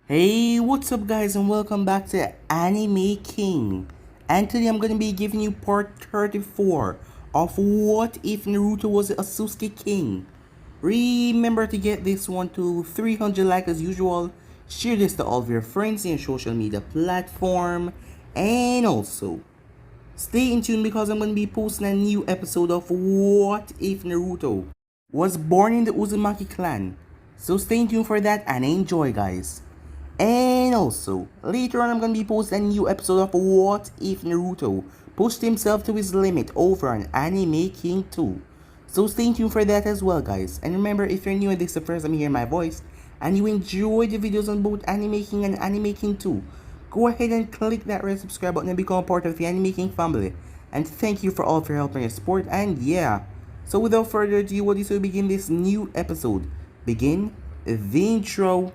Hey, what's up guys and welcome back to Anime King. And today I'm gonna be giving you part 34 of What If Naruto Was a Otsutsuki King. Remember to get this one to 300 likes as usual. Share this to all of your friends in your social media platform. And also, stay in tune because I'm gonna be posting a new episode of What If Naruto Was Born in the Uzumaki clan. So stay tuned for that and enjoy guys. And also, later on I'm gonna be posting a new episode of What If Naruto pushed himself to his limit over on Anime King 2. So stay tuned for that as well guys. And remember, if you're new and this is the first time you hear my voice, and you enjoy the videos on both Anime King and Anime King 2, go ahead and click that red subscribe button and become a part of the Anime King family. And thank you for all of your help and your support, and yeah. So without further ado, what is to begin this new episode? Begin the intro.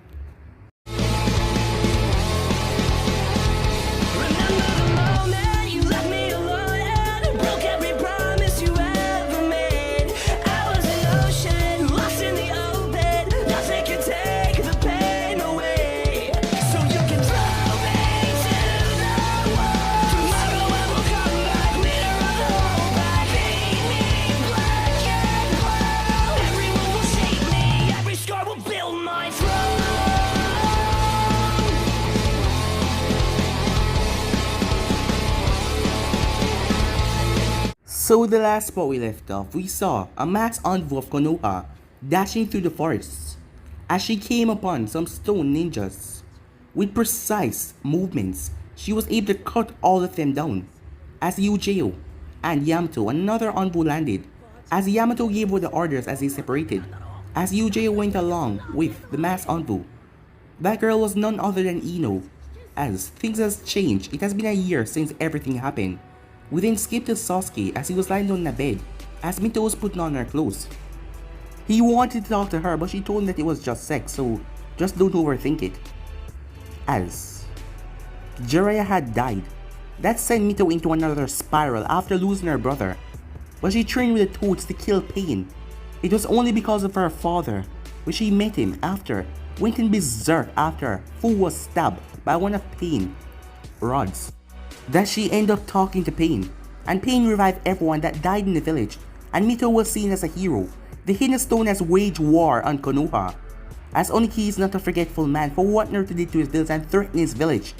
So the last spot we left off, we saw a mass envoy of Konoha dashing through the forests as she came upon some stone ninjas. With precise movements, she was able to cut all of them down. As Yujiro and Yamato, another envoy landed, as Yamato gave her the orders as they separated, as Yujiro went along with the mass envoy. That girl was none other than Ino. As things has changed, it has been a year since everything happened. We then skipped to Sasuke as he was lying on the bed as Mito was putting on her clothes. He wanted to talk to her but she told him that it was just sex, so just don't overthink it. As Jiraiya had died, that sent Mito into another spiral after losing her brother. But she trained with the Toads to kill Pain. It was only because of her father, when she met him after, went in berserk after Fu was stabbed by one of Pain's rods, that she ended up talking to Pain, and Pain revived everyone that died in the village, and Mito was seen as a hero. The Hidden Stone has waged war on Konoha, as Oniki is not a forgetful man for what Naruto did to his village and threatened his village.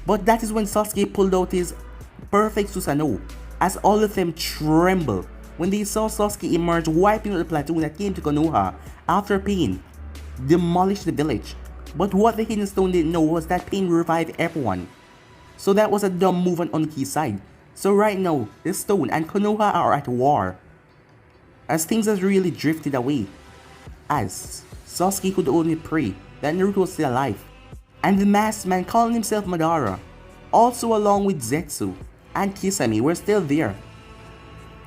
But that is when Sasuke pulled out his perfect Susanoo, as all of them trembled when they saw Sasuke emerge wiping out the platoon that came to Konoha after Pain demolished the village. But what the Hidden Stone didn't know was that Pain revived everyone. So that was a dumb move on Oniki's side. So right now, the stone and Konoha are at war, as things has really drifted away, as Sasuke could only pray that Naruto was still alive, and the masked man calling himself Madara, also along with Zetsu and Kisame, were still there,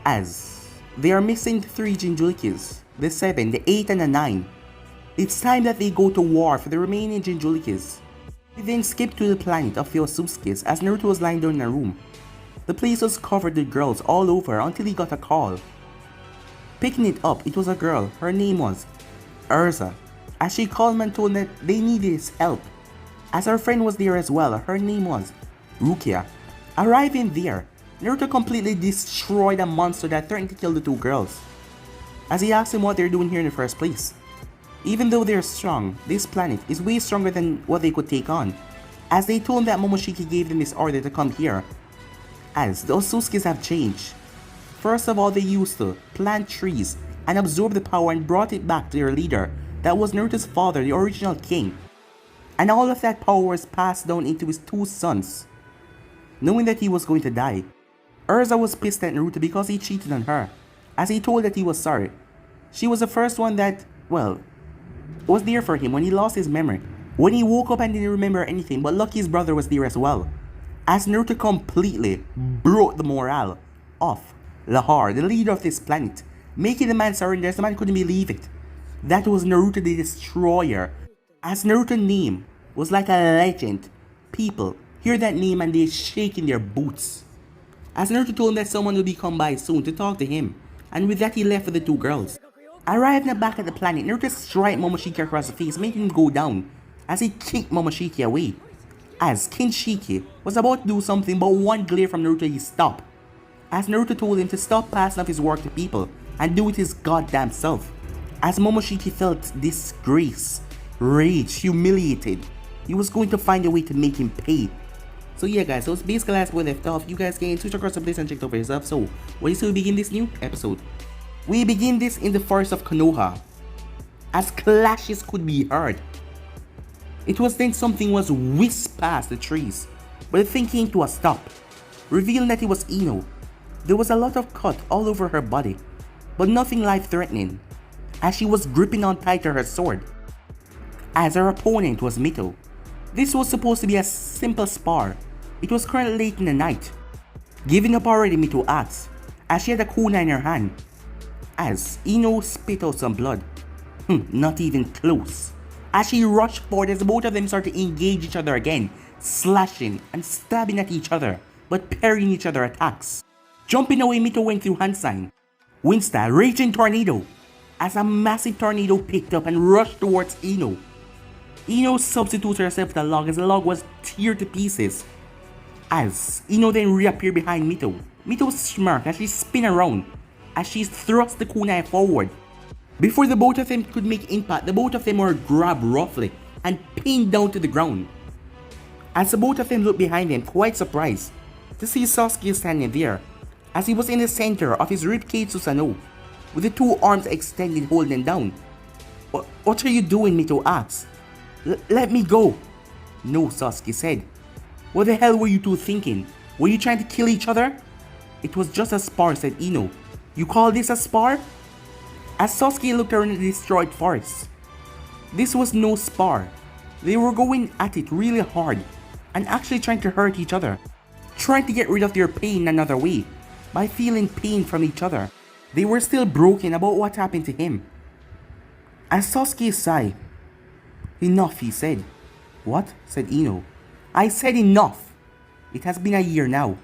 as they are missing the 3 Jinchurikis, the 7, the 8 and the 9. It's time that they go to war for the remaining Jinchurikis. We then skipped to the planet of the Otsutsukis as Naruto was lying down in a room. The place was covered with girls all over until he got a call. Picking it up, it was a girl. Her name was Urza, as she called him and told him that they needed his help. As her friend was there as well, her name was Rukia. Arriving there, Naruto completely destroyed a monster that threatened to kill the 2 girls, as he asked them what they're doing here in the first place. Even though they're strong, this planet is way stronger than what they could take on, as they told him that Momoshiki gave them this order to come here, as the Otsutsukis have changed. First of all, they used to plant trees and absorb the power and brought it back to their leader, that was Naruto's father, the original king. And all of that power was passed down into his 2 sons. Knowing that he was going to die, Urza was pissed at Naruto because he cheated on her, as he told that he was sorry. She was the first one that, well, was there for him when he lost his memory, when he woke up and didn't remember anything, but lucky his brother was there as well, as Naruto completely broke the morale of Lahar, the leader of this planet, making the man surrender as the man couldn't believe it. That was Naruto the Destroyer, as Naruto's name was like a legend. People hear that name and they shake in their boots, as Naruto told him that someone will be come by soon to talk to him, and with that he left with the 2 girls. Arriving back at the planet, Naruto striked Momoshiki across the face, making him go down, as he kicked Momoshiki away. As Kinshiki was about to do something, but one glare from Naruto he stopped. As Naruto told him to stop passing off his work to people and do it his goddamn self. As Momoshiki felt disgrace, rage, humiliated, he was going to find a way to make him pay. So yeah guys, so it's basically as we left off. You guys can switch across the place and check it out for yourself. So, what do you say we begin this new episode? We begin this in the forest of Konoha, as clashes could be heard. It was then something was whisked past the trees, but the thing came to a stop, revealing that it was Ino. There was a lot of cut all over her body, but nothing life-threatening, as she was gripping on tight to her sword. As her opponent was Mito. This was supposed to be a simple spar. It was currently late in the night. Giving up already, Mito asked, as she had a kunai in her hand. As Ino spit out some blood. Not even close. As she rushed forward as both of them started to engage each other again, slashing and stabbing at each other, but parrying each other's attacks. Jumping away, Mito went through hand sign. Wind style, raging tornado, as a massive tornado picked up and rushed towards Ino. Ino substituted herself to the log as the log was teared to pieces. As Ino then reappeared behind Mito. Mito smirked as she spun around, as she thrust the kunai forward. Before the both of them could make impact, the both of them were grabbed roughly and pinned down to the ground. As the both of them looked behind them, quite surprised to see Sasuke standing there, as he was in the center of his ribcage Susanoo, with the two arms extended holding him down. What are you doing? Mito asked. Let me go. No, Sasuke said. What the hell were you two thinking? Were you trying to kill each other? It was just a spar, said Ino. You call this a spar? As Sasuke looked around the destroyed forest. This was no spar. They were going at it really hard and actually trying to hurt each other. Trying to get rid of their pain another way, by feeling pain from each other. They were still broken about what happened to him. As Sasuke sighed. Enough, he said. What? Said Ino. I said enough. It has been a year now.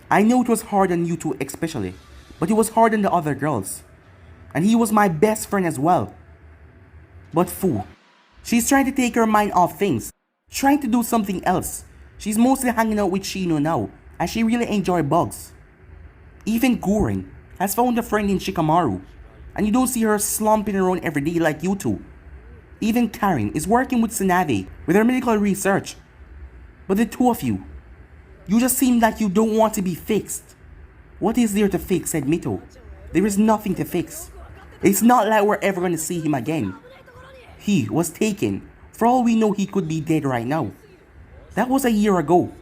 I know it was hard on you two especially, but it was hard on the other girls. And he was my best friend as well. But fool. She's trying to take her mind off things. Trying to do something else. She's mostly hanging out with Shino now, as she really enjoys bugs. Even Guren has found a friend in Shikamaru, and you don't see her slumping around every day like you two. Even Karin is working with Tsunade with her medical research. But the two of you just seem like you don't want to be fixed. What is there to fix? Said Mito. There is nothing to fix. It's not like we're ever going to see him again. He was taken. For all we know, he could be dead right now. That was a year ago.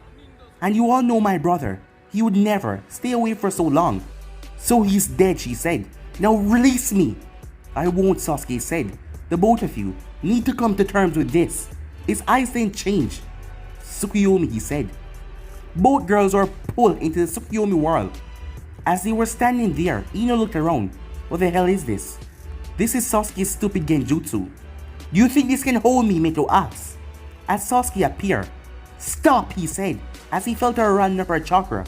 And you all know my brother. He would never stay away for so long. So he's dead, she said. Now release me. I won't, Sasuke said. The both of you need to come to terms with this. His eyes didn't change. Tsukuyomi, he said. Both girls were pulled into the Tsukuyomi world. As they were standing there, Ino looked around. What the hell is this? This is Sasuke's stupid genjutsu. Do you think this can hold me? Mito asked. As Sasuke appeared. Stop, he said, as he felt her run up her chakra.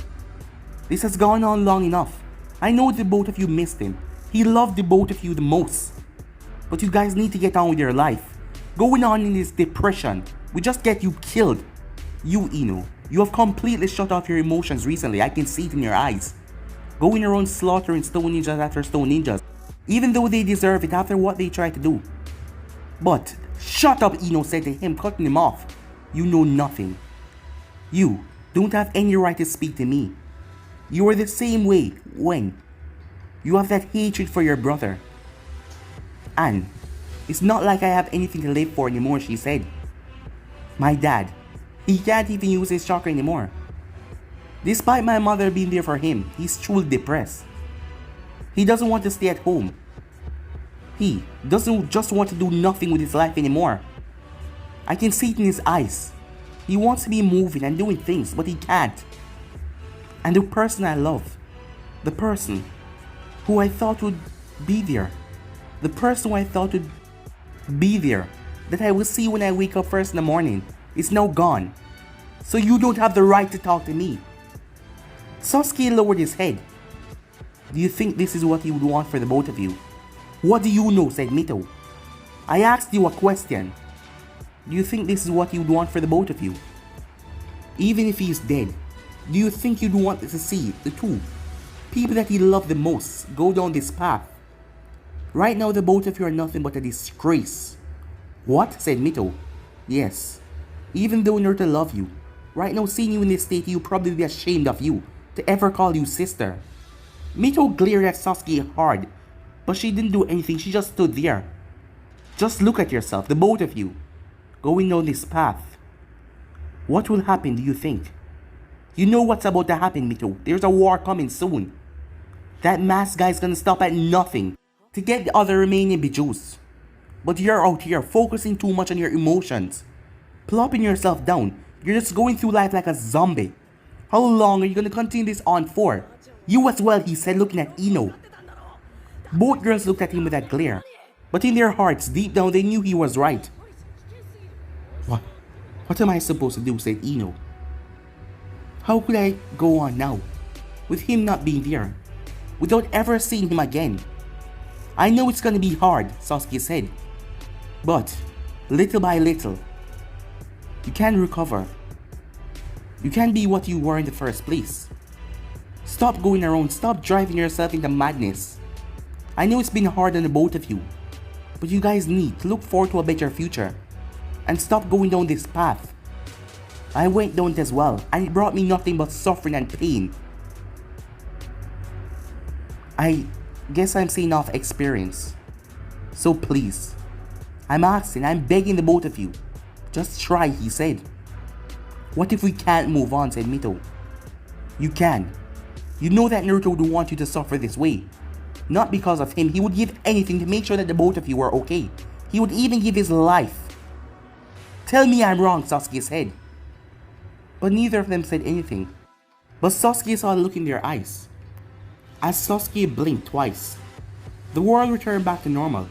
This has gone on long enough. I know the both of you missed him. He loved the both of you the most. But you guys need to get on with your life. Going on in this depression will just get you killed. You, Ino, you have completely shut off your emotions recently. I can see it in your eyes. Going around slaughtering stone ninjas after stone ninjas, even though they deserve it after what they tried to do. But, shut up, Ino said to him, cutting him off. You know nothing. You don't have any right to speak to me. You are the same way when you have that hatred for your brother. And it's not like I have anything to live for anymore, she said. My dad, he can't even use his chakra anymore. Despite my mother being there for him, he's truly depressed. He doesn't want to stay at home. He doesn't just want to do nothing with his life anymore. I can see it in his eyes. He wants to be moving and doing things, but he can't. And the person I love, the person who I thought would be there, the person who I thought would be there, that I will see when I wake up first in the morning, is now gone. So you don't have the right to talk to me. Sasuke lowered his head. Do you think this is what you would want for the both of you? What do you know? Said Mito. I asked you a question. Do you think this is what you'd want for the both of you? Even if he's dead, do you think you'd want to see the two people that you love the most go down this path? Right now, the both of you are nothing but a disgrace. What? Said Mito. Yes. Even though Naruto love you, right now seeing you in this state, he'll probably be ashamed of you to ever call you sister. Mito glared at Sasuke hard, but she didn't do anything, she just stood there. Just look at yourself, the both of you, going down this path. What will happen, do you think? You know what's about to happen, Mito. There's a war coming soon. That masked guy's gonna stop at nothing to get the other remaining Bijus. But you're out here focusing too much on your emotions, plopping yourself down. You're just going through life like a zombie. How long are you gonna continue this on for? You as well, he said, looking at Ino. Both girls looked at him with that glare, but in their hearts, deep down, they knew he was right. What am I supposed to do, said Ino. How could I go on now, with him not being there, without ever seeing him again? I know it's gonna be hard, Sasuke said, but little by little, you can recover. You can be what you were in the first place. Stop going around, stop driving yourself into madness. I know it's been hard on the both of you, but you guys need to look forward to a better future and stop going down this path. I went down it as well, and it brought me nothing but suffering and pain. I guess I'm saying off experience. So please, I'm asking, I'm begging the both of you, just try, he said. What if we can't move on, said Mito. You can. You know that Naruto would want you to suffer this way. Not because of him, he would give anything to make sure that the both of you are okay. He would even give his life. Tell me I'm wrong, Sasuke said. But neither of them said anything. But Sasuke saw a look in their eyes. As Sasuke blinked twice, the world returned back to normal.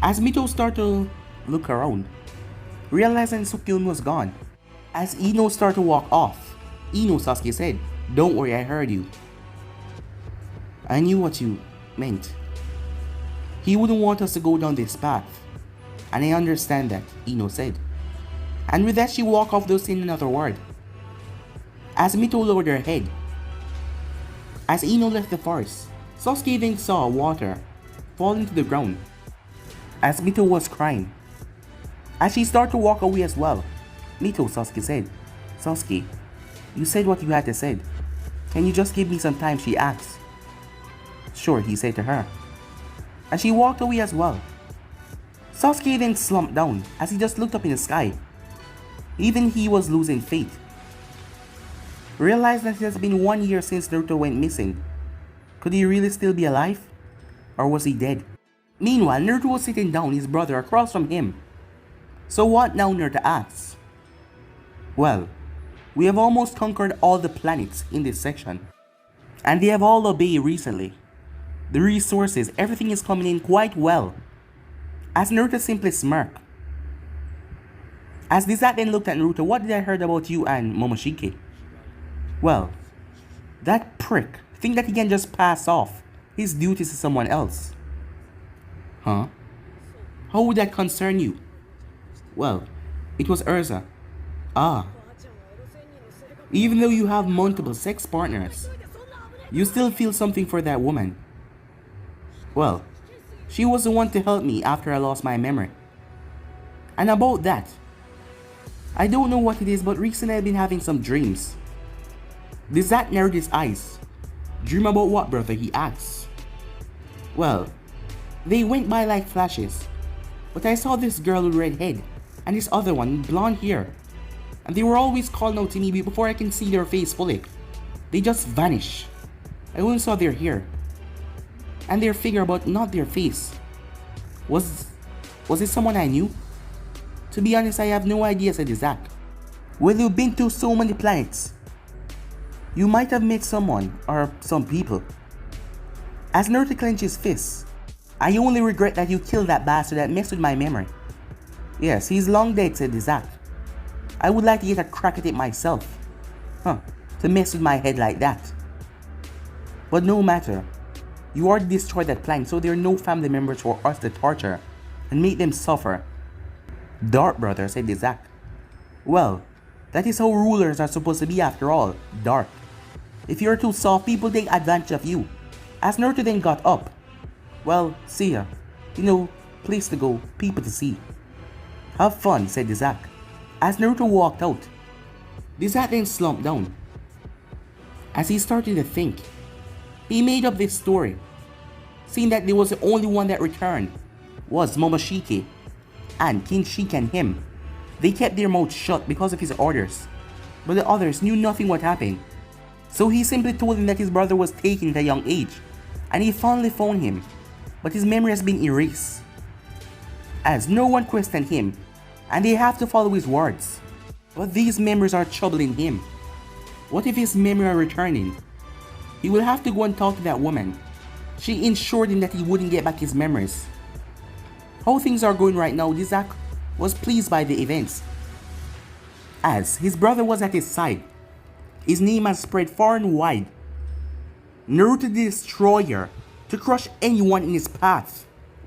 As Mito started to look around, realizing Sukiyun was gone. As Ino started to walk off, Sasuke said, "Don't worry, I heard you. I knew what you meant. He wouldn't want us to go down this path. And I understand that," Ino said. And with that, she walked off without saying another word. As Mito lowered her head, as Ino left the forest, Sasuke then saw water fall into the ground. As Mito was crying, as she started to walk away as well, "Mito," Sasuke said. "Sasuke, you said what you had to say. Can you just give me some time?" she asked. "Sure," he said to her. And she walked away as well. Sasuke then slumped down as he just looked up in the sky. Even he was losing faith. Realized that it has been 1 year since Naruto went missing. Could he really still be alive? Or was he dead? Meanwhile, Naruto was sitting down, his brother across from him. "So what now?" Naruto asks. "Well, we have almost conquered all the planets in this section. And they have all obeyed recently. The resources, everything is coming in quite well." As Naruto simply smirked. As Dizak then looked at Naruto, "What did I heard about you and Momoshiki?" "Well, that prick think that he can just pass off his duties to someone else." "Huh? How would that concern you?" "Well, it was Urza." "Ah. Even though you have multiple sex partners, you still feel something for that woman." "Well, she was the one to help me after I lost my memory. And about that, I don't know what it is, but recently I've been having some dreams." Dizak narrowed his eyes. "Dream about what, brother?" he asked. "Well, they went by like flashes, but I saw this girl with red head and this other one with blonde hair, and they were always calling out to me before I can see their face fully. They just vanish. I only saw their hair and their figure, but not their face. Was it someone I knew?" "To be honest, I have no idea," said Dizak. "Well, you've been to so many planets. You might have met someone or some people." As Naruto clenched his fists, "I only regret that you killed that bastard that messed with my memory." "Yes, he's long dead," said Dizak. "I would like to get a crack at it myself. To mess with my head like that. But no matter. You already destroyed that planet, so there are no family members for us to torture and make them suffer. Dark, brother, said Isaac. Well, that is how rulers are supposed to be after all, dark. If you're too soft, people take advantage of you. As Naruto then got up. Well, see ya. Place to go, people to see. Have fun, said Isaac. As Naruto walked out, Isaac then slumped down. As he started to think, he made up this story, seeing that there was the only one that returned was Momoshiki, and Kinshiki and him. They kept their mouths shut because of his orders, but the others knew nothing what happened. So he simply told him that his brother was taken at a young age, and he finally found him, but his memory has been erased. As no one questioned him, and they have to follow his words. But these memories are troubling him. What if his memory are returning? He will have to go and talk to that woman. She ensured him that he wouldn't get back his memories. How things are going right now, Isaac was pleased by the events. As his brother was at his side, his name has spread far and wide. Naruto the Destroyer, to crush anyone in his path.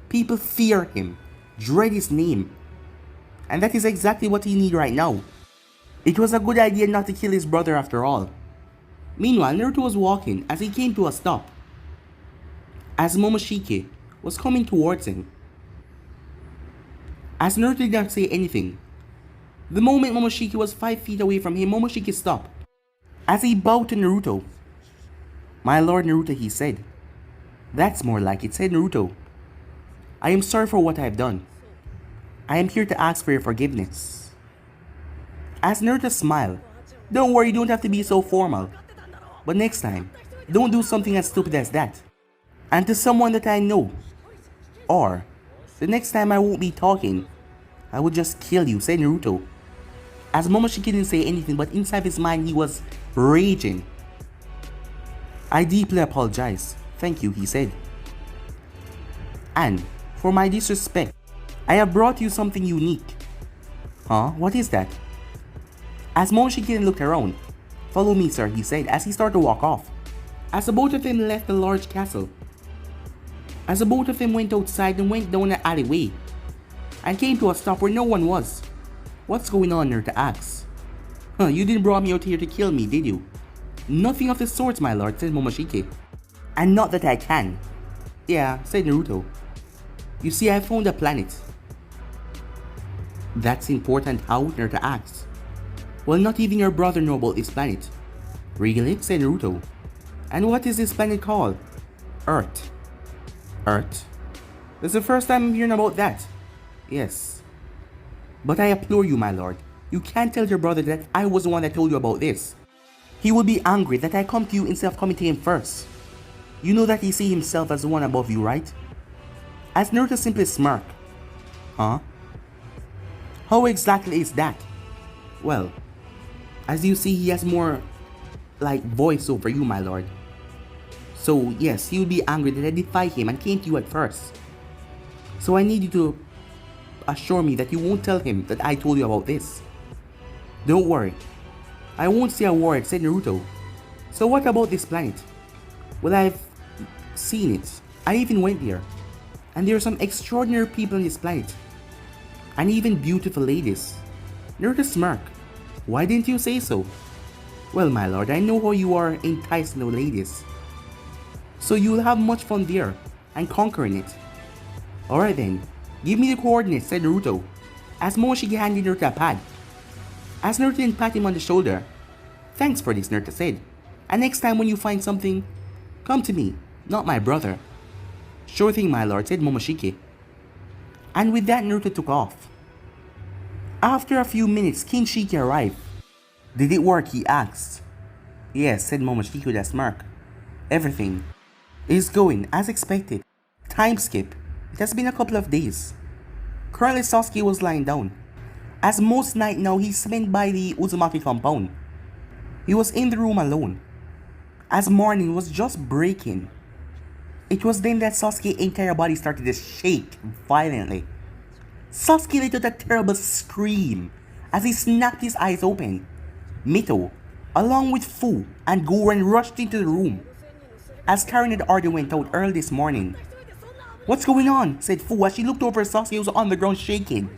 People fear him, dread his name. And that is exactly what he needs right now. It was a good idea not to kill his brother after all. Meanwhile, Naruto was walking as he came to a stop. As Momoshiki was coming towards him. As Naruto did not say anything, the moment Momoshiki was 5 feet away from him, Momoshiki stopped. As he bowed to Naruto. My lord Naruto, he said. That's more like it, said Naruto. I am sorry for what I have done. I am here to ask for your forgiveness. As Naruto smiled, don't worry, you don't have to be so formal. But next time, don't do something as stupid as that. And to someone that I know. Or, the next time I won't be talking, I will just kill you, said Naruto. As Momoshiki didn't say anything, but inside his mind he was raging. I deeply apologize. Thank you, he said. And, for my disrespect, I have brought you something unique. Huh? What is that? As Momoshiki looked around, follow me, sir, he said as he started to walk off. As the both of them left the large castle. As the both of them went outside and went down an alleyway, and came to a stop where no one was. What's going on, Naruto asked. You didn't brought me out here to kill me, did you? Nothing of the sort, my lord, said Momoshiki. And not that I can. Yeah, said Naruto. You see, I found a planet. That's important, how? Naruto asked. Well, not even your brother know about this planet. Really? Said Naruto. And what is this planet called? Earth. Earth? This is the first time I'm hearing about that. Yes. But I implore you, my lord, you can't tell your brother that I was the one that told you about this. He will be angry that I come to you instead of coming to him first. You know that he sees himself as the one above you, right? As Naruto simply smirked. Huh? How exactly is that? Well, as you see, he has more voice over you, my lord. So yes, he will be angry that I defied him and came to you at first. So I need you to assure me that you won't tell him that I told you about this. Don't worry. I won't say a word, said Naruto. So what about this planet? Well, I've seen it. I even went there. And there are some extraordinary people on this planet. And even beautiful ladies. Naruto smirked. Why didn't you say so? Well, my lord, I know how you are enticing the ladies. So you'll have much fun there and conquering it. Alright then, give me the coordinates, said Naruto, as Momoshiki handed Naruto a pad. As Naruto then pat him on the shoulder. Thanks for this, Naruto said. And next time when you find something, come to me, not my brother. Sure thing, my lord, said Momoshiki. And with that, Naruto took off. After a few minutes, Kinshiki arrived. Did it work, he asked. Yes, said Momoshiki with a smirk. Everything is going as expected. Time skip. It has been a couple of days. Currently, Sasuke was lying down. As most night now, he spent by the Uzumaki compound. He was in the room alone. As morning was just breaking. It was then that Sasuke's entire body started to shake violently. Sasuke let out a terrible scream as he snapped his eyes open. Mito, along with Fu and Goran, rushed into the room. As Karen had already went out early this morning. What's going on? Said Fu as she looked over Sasuke who was on the ground shaking.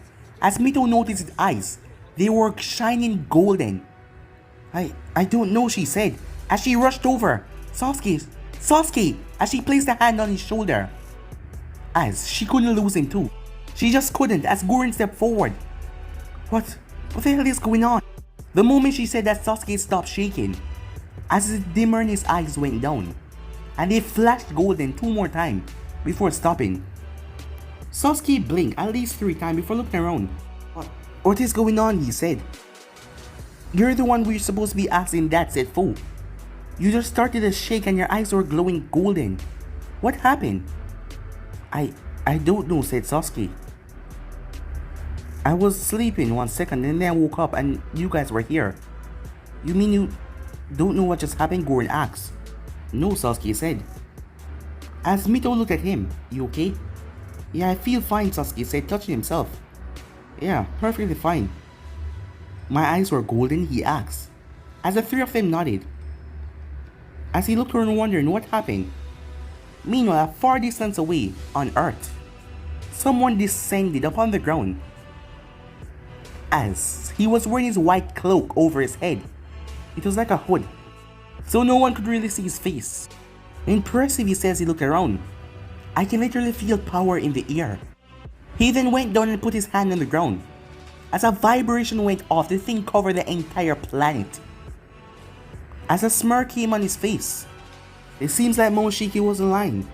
As Mito noticed his eyes, they were shining golden. I don't know, she said, as she rushed over. Sasuke, as she placed a hand on his shoulder. As she couldn't lose him too. She just couldn't as Gurren stepped forward. What the hell is going on? The moment she said that, Sasuke stopped shaking, as the dimmer in his eyes went down, and they flashed golden 2 more times before stopping. Sasuke blinked at least 3 times before looking around. What is going on? He said. You're the one we're supposed to be asking that, said Fu. You just started to shake and your eyes were glowing golden. What happened? I don't know, said Sasuke. I was sleeping 1 second and then I woke up and you guys were here. You mean you don't know what just happened? Gurren asked. No, Sasuke said. As Mito looked at him, you okay? Yeah, I feel fine, Sasuke said, touching himself. Yeah, perfectly fine. My eyes were golden, he asked, as the 3 of them nodded. As he looked around wondering what happened. Meanwhile, a far distance away, on Earth, someone descended upon the ground. As he was wearing his white cloak over his head. It was like a hood, so no one could really see his face. Impressive, he says. He looked around. I can literally feel power in the air. He then went down and put his hand on the ground. As a vibration went off, the thing covered the entire planet. As a smirk came on his face. It seems like Momoshiki wasn't lying.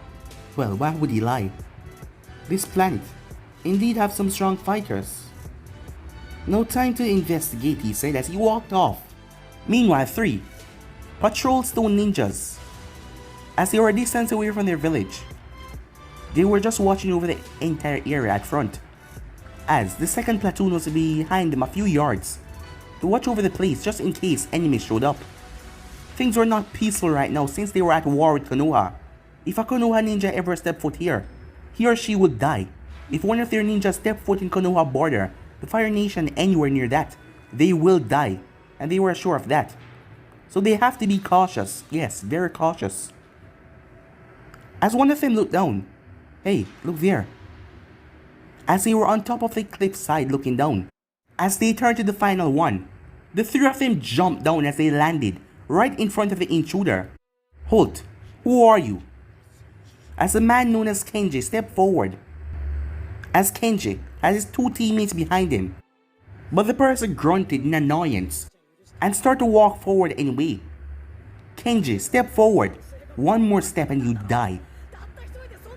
Well, why would he lie? This planet indeed have some strong fighters. No time to investigate, he said as he walked off. Meanwhile, 3 patrol stone ninjas. As they were a distance away from their village, they were just watching over the entire area at front. As the second platoon was behind them a few yards to watch over the place just in case enemies showed up. Things were not peaceful right now since they were at war with Konoha. If a Konoha ninja ever stepped foot here, he or she would die. If one of their ninjas stepped foot in Konoha border, the Fire Nation anywhere near that, they will die, and they were sure of that. So they have to be cautious, yes, very cautious. As one of them looked down, hey, look there. As they were on top of the cliffside looking down, as they turned to the final one, the 3 of them jumped down as they landed right in front of the intruder. Halt, who are you? As a man known as Kenji stepped forward. As Kenji had his 2 teammates behind him. But the person grunted in annoyance and started to walk forward anyway. Kenji, step forward. 1 more step and you die.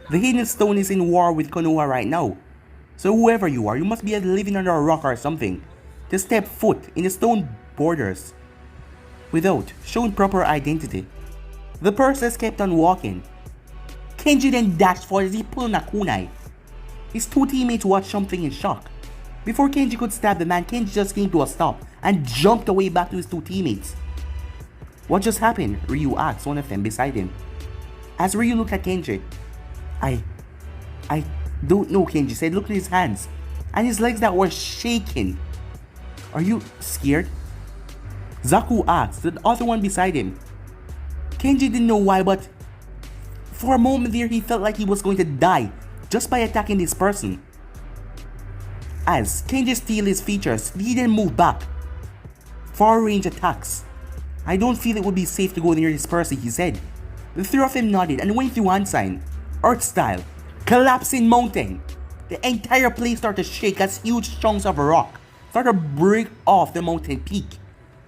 The Hidden Stone is in war with Konoha right now. So whoever you are, you must be living under a rock or something to step foot in the stone borders without showing proper identity. The person kept on walking. Kenji then dashed forward as he pulled a kunai. His 2 teammates watched something in shock. Before Kenji could stab the man, Kenji just came to a stop and jumped away back to his 2 teammates. What just happened? Ryu asked one of them beside him. As Ryu looked at Kenji, I don't know, Kenji said, looking at his hands and his legs that were shaking. Are you scared? Zaku asked the other one beside him. Kenji didn't know why, but for a moment there he felt like he was going to die just by attacking this person. As Kenji steals his features, he then moved back. Far range attacks. I don't feel it would be safe to go near this person, he said. The 3 of them nodded and went through hand sign, Earth style, collapsing mountain. The entire place started to shake as huge chunks of rock started to break off the mountain peak.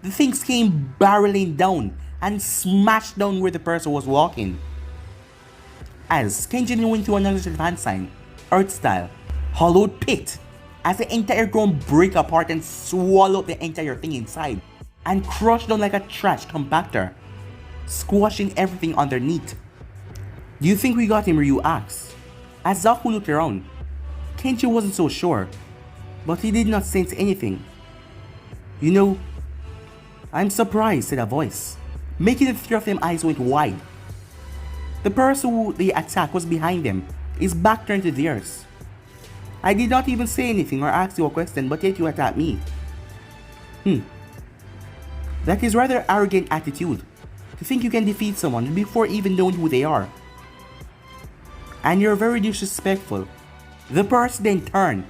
The things came barreling down and smashed down where the person was walking. As Kenji went through another set of hand sign, Earth style, hollowed pit, as the entire ground break apart and swallowed the entire thing inside and crushed down like a trash compactor, squashing everything underneath. Do you think we got him? Ryu asked. As Zaku looked around, Kenji wasn't so sure, but he did not sense anything. You know, I'm surprised, said a voice, making the 3 of them eyes went wide. The person who they attacked was behind them, his back turned to theirs. I did not even say anything or ask you a question, but yet you attacked me. That is rather arrogant attitude, to think you can defeat someone before even knowing who they are. And you're very disrespectful. The person then turned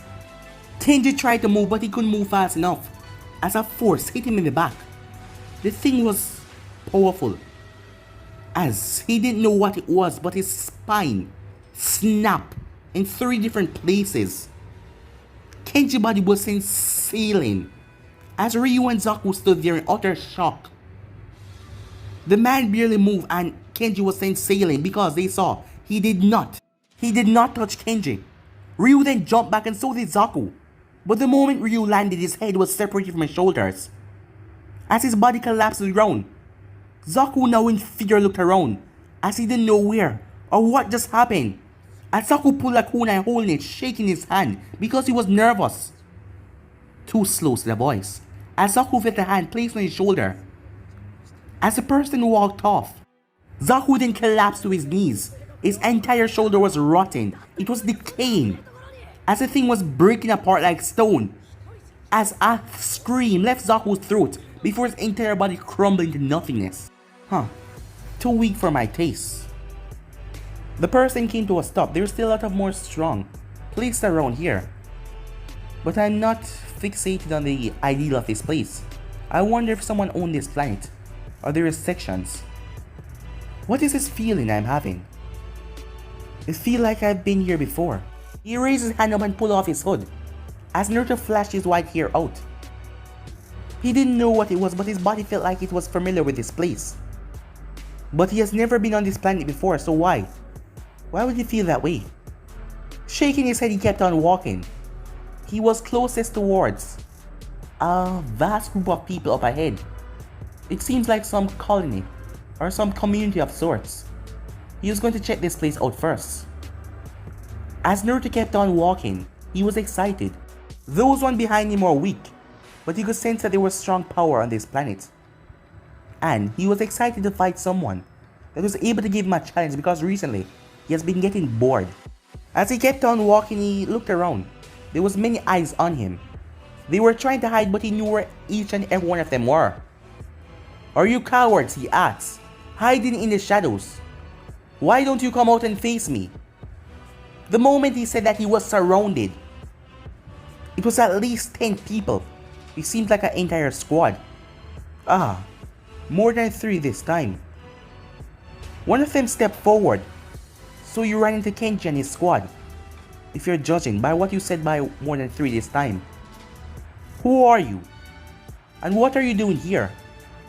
Kenji tried to move, but he couldn't move fast enough, as a force hit him in the back. The thing was powerful, as he didn't know what it was, but his spine snapped in 3 different places. Kenji's body was sent sailing, as Ryu and Zaku stood there in utter shock. The man barely moved and Kenji was sent sailing because they saw he did not touch Kenji. Ryu then jumped back and so did Zaku. But the moment Ryu landed, his head was separated from his shoulders, as his body collapsed to the ground. Zaku, now in fear, looked around, as he didn't know where or what just happened. As Zaku pulled a kunai, holding it, shaking his hand because he was nervous. Too slow, said the voice, as Zaku felt a hand placed on his shoulder. As the person walked off, Zaku then collapsed to his knees. His entire shoulder was rotting. It was decaying, as the thing was breaking apart like stone. As a scream left Zaku's throat before his entire body crumbled into nothingness. Too weak for my taste. The person came to a stop. There's still a lot of more strong placed around here, but I'm not fixated on the ideal of this place. I wonder if someone owned this planet, or there is sections. What is this feeling I'm having? It feels like I've been here before. He raised his hand up and pulled off his hood, as Naruto flashed his white hair out. He didn't know what it was, but his body felt like it was familiar with this place. But he has never been on this planet before, so why? Why would he feel that way? Shaking his head, he kept on walking. He was closest towards a vast group of people up ahead. It seems like some colony or some community of sorts. He was going to check this place out first. As Naruto kept on walking, he was excited. Those one behind him were weak, but he could sense that there was strong power on this planet. And he was excited to fight someone that was able to give him a challenge because recently he has been getting bored. As he kept on walking, he looked around. There was many eyes on him. They were trying to hide, but he knew where each and every one of them were. Are you cowards? He asked, hiding in the shadows. Why don't you come out and face me? The moment he said that, he was surrounded. It was at least 10 people. It seemed like an entire squad. More than 3 this time. One of them stepped forward. So you ran into Kenji and his squad, if you're judging by what you said by more than 3 this time. Who are you? And what are you doing here?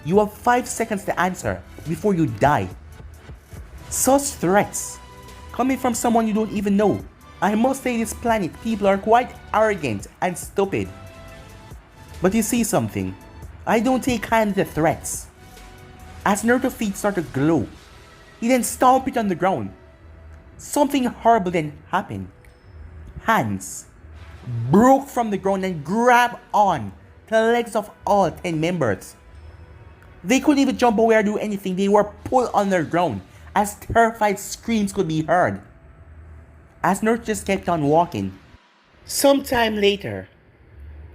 You have 5 seconds to answer before you die. Such threats, coming from someone you don't even know. I must say, this planet people are quite arrogant and stupid. But you see something? I don't take kindly to threats. As Naruto's feet started to glow, he then stomped it on the ground. Something horrible then happened. Hands broke from the ground and grabbed on the legs of all 10 members. They couldn't even jump away or do anything. They were pulled on the ground as terrified screams could be heard. As Naruto just kept on walking. Sometime later,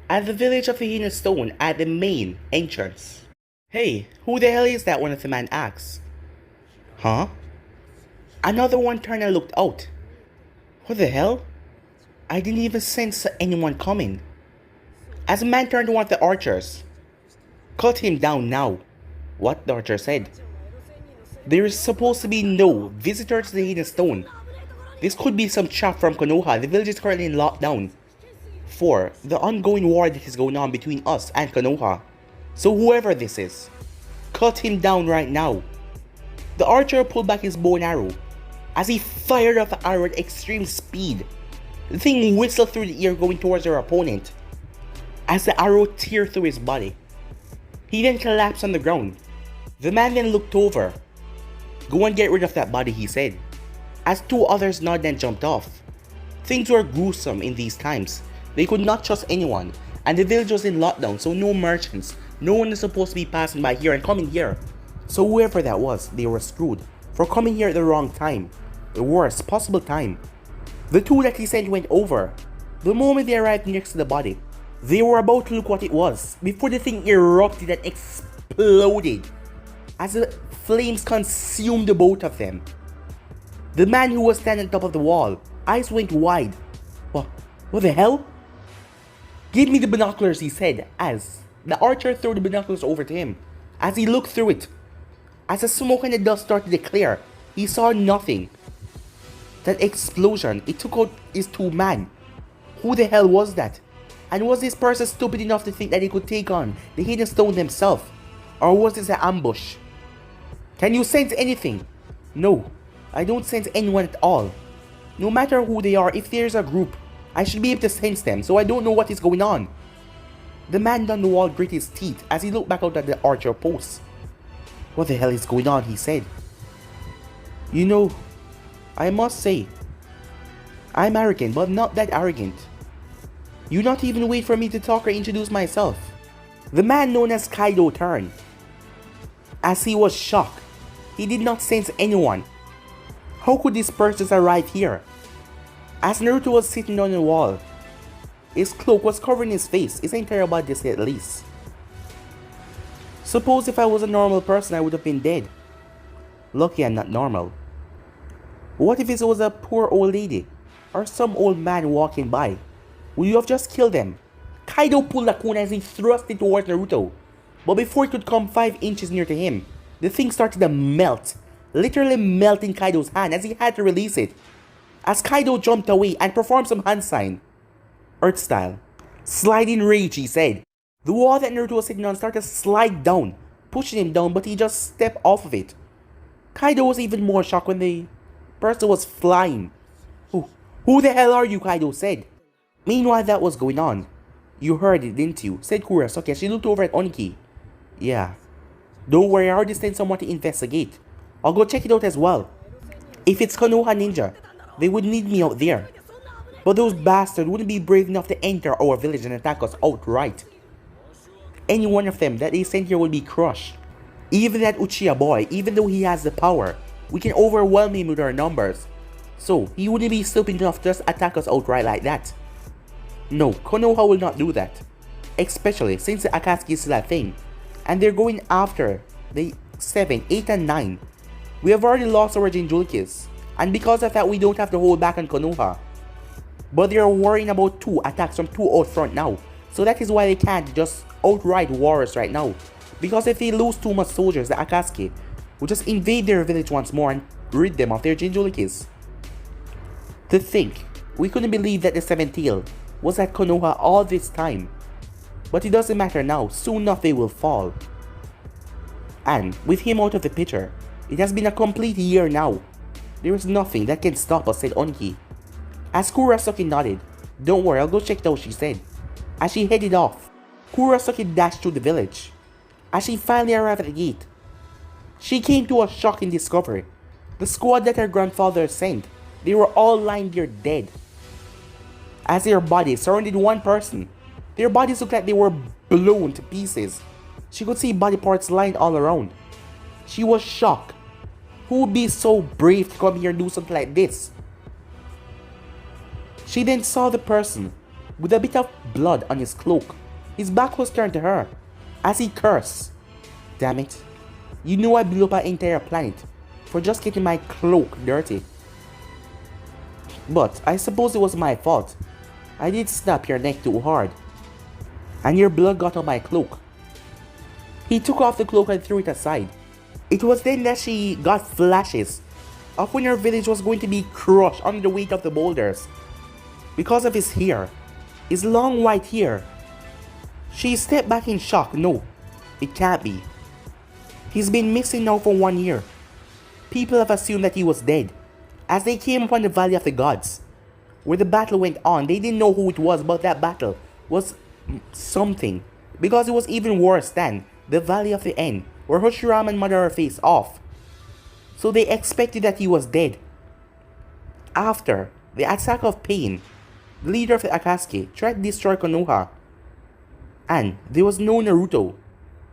at the village of the Hidden Stone at the main entrance. Hey, who the hell is that? One of the men asked. Huh? Another one turned and looked out. What the hell? I didn't even sense anyone coming. As a man turned to one of the archers. Cut him down now. What the archer said. There is supposed to be no visitors to the Hidden Stone. This could be some trap from Konoha. The village is currently in lockdown for the ongoing war that is going on between us and Konoha. So whoever this is, cut him down right now. The archer pulled back his bow and arrow. As he fired off the arrow at extreme speed, the thing whistled through the air going towards their opponent. As the arrow teared through his body, he then collapsed on the ground. The man then looked over. Go and get rid of that body, he said. As 2 others nodded and jumped off. Things were gruesome in these times. They could not trust anyone, and the village was in lockdown, so no merchants. No one is supposed to be passing by here and coming here. So whoever that was, they were screwed for coming here at the wrong time. The worst possible time. The 2 that he sent went over. The moment they arrived next to the body, they were about to look what it was before the thing erupted and exploded as the flames consumed the both of them. The man who was standing on top of the wall, eyes went wide. What the hell? Give me the binoculars, he said, as the archer threw the binoculars over to him. As he looked through it, as the smoke and the dust started to clear, he saw nothing. That explosion, it took out his two men. Who the hell was that? And was this person stupid enough to think that he could take on the hidden stone himself? Or was this an ambush? Can you sense anything? No, I don't sense anyone at all. No matter who they are, if there's a group, I should be able to sense them, so I don't know what is going on. The man down the wall gritted his teeth as he looked back out at the archer post. What the hell is going on, he said. You know, I must say, I'm arrogant, but not that arrogant. You not even wait for me to talk or introduce myself. The man known as Kaido turned. As he was shocked, he did not sense anyone. How could this person arrive here? As Naruto was sitting on the wall, his cloak was covering his face, his entire body at least. Suppose if I was a normal person, I would have been dead. Lucky I'm not normal. What if it was a poor old lady, or some old man walking by? Would you have just killed them? Kaido pulled a kunai as he thrust it towards Naruto. But before it could come 5 inches near to him, the thing started to melt, literally melting Kaido's hand as he had to release it. As Kaido jumped away and performed some hand sign. Earth style. Slide in rage, he said. The wall that Naruto was sitting on started to slide down, pushing him down, but he just stepped off of it. Kaido was even more shocked when the person was flying. Who the hell are you? Kaido said. Meanwhile that was going on. You heard it, didn't you? Said Kurosaki as she looked over at Oniki. Yeah. Don't worry, I already sent someone to investigate. I'll go check it out as well. If it's Konoha Ninja, they would need me out there. But those bastards wouldn't be brave enough to enter our village and attack us outright. Any one of them that they sent here would be crushed. Even that Uchiha boy, even though he has the power, we can overwhelm him with our numbers. So, he wouldn't be stupid enough to just attack us outright like that. No, Konoha will not do that. Especially since the Akatsuki is still a thing. And they're going after the 7, 8, and 9. We have already lost our Jinchurikis. And because of that, we don't have to hold back on Konoha. But they are worrying about 2 attacks from 2 out front now. So that is why they can't just outright war us right now. Because if they lose too much soldiers, the Akatsuki will just invade their village once more and rid them of their Jinchurikis. To think, we couldn't believe that the 7th tail was at Konoha all this time. But it doesn't matter now, soon enough they will fall. And with him out of the picture, it has been a complete year now. There is nothing that can stop us, said Onki. As Kurosaki nodded, don't worry, I'll go check it out, she said. As she headed off, Kurosaki dashed through the village. As she finally arrived at the gate, she came to a shocking discovery. The squad that her grandfather sent, they were all lying there dead. As their bodies surrounded one person, their bodies looked like they were blown to pieces. She could see body parts lying all around. She was shocked. Who would be so brave to come here and do something like this? She then saw the person with a bit of blood on his cloak. His back was turned to her as he cursed. Damn it. You know I blew up our entire planet for just getting my cloak dirty. But I suppose it was my fault. I did snap your neck too hard. And your blood got on my cloak. He took off the cloak and threw it aside. It was then that she got flashes of when her village was going to be crushed under the weight of the boulders. Because of his hair, his long white hair. She stepped back in shock. No, it can't be. He's been missing now for 1 year. People have assumed that he was dead. As they came upon the Valley of the Gods, where the battle went on, they didn't know who it was, but that battle was something. Because it was even worse than the Valley of the End, where Hashirama and Madara faced off. So they expected that he was dead. After the attack of Pain, the leader of the Akatsuki tried to destroy Konoha. And there was no Naruto.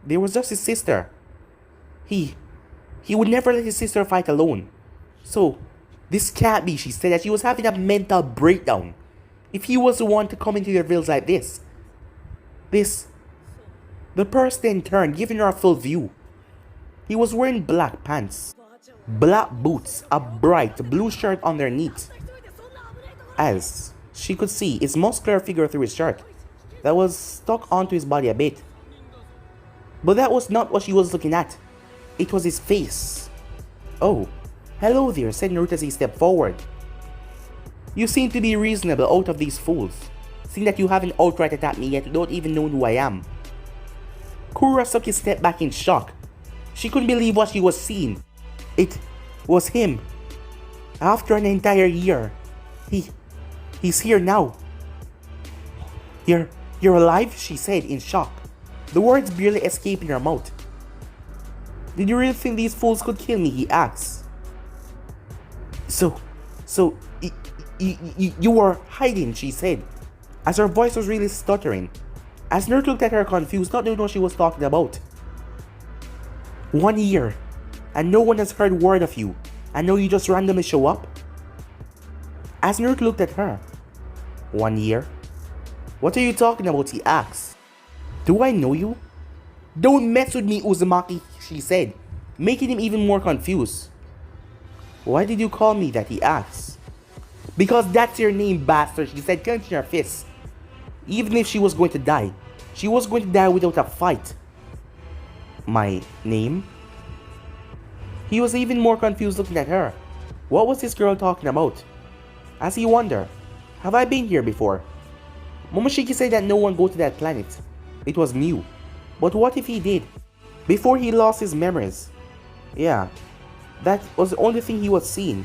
There was just his sister. He would never let his sister fight alone. So, this can't be, she said, that she was having a mental breakdown. If he was the one to come into their village like this. The person then turned, giving her a full view. He was wearing black pants, black boots, a bright blue shirt underneath. As she could see his muscular figure through his shirt. that was stuck onto his body a bit. But that was not what she was looking at. It was his face. "Oh, hello there," said Naruto as he stepped forward. "You seem to be reasonable out of these fools, seeing that you haven't outright attacked me yet and don't even know who I am." Kurosaki stepped back in shock. She couldn't believe what she was seeing. It was him. After an entire year, he's here now. You're alive?" she said in shock, the words barely escaping her mouth. "Did you really think these fools could kill me?" he asked. So, you were hiding," she said, as her voice was really stuttering, as Naruto looked at her confused, not knowing what she was talking about. "1 year, and no one has heard word of you, and now you just randomly show up?" As Naruto looked at her. "1 year? What are you talking about?" he asked. "Do I know you?" "Don't mess with me, Uzumaki," she said, making him even more confused. "Why did you call me that?" he asked. "Because that's your name, bastard," she said, clenching her fists. Even if she was going to die, she was going to die without a fight. "My name?" He was even more confused looking at her. What was this girl talking about? As he wondered, have I been here before? Momoshiki said that no one go to that planet. It was new. But what if he did? Before he lost his memories. Yeah, that was the only thing he was seeing.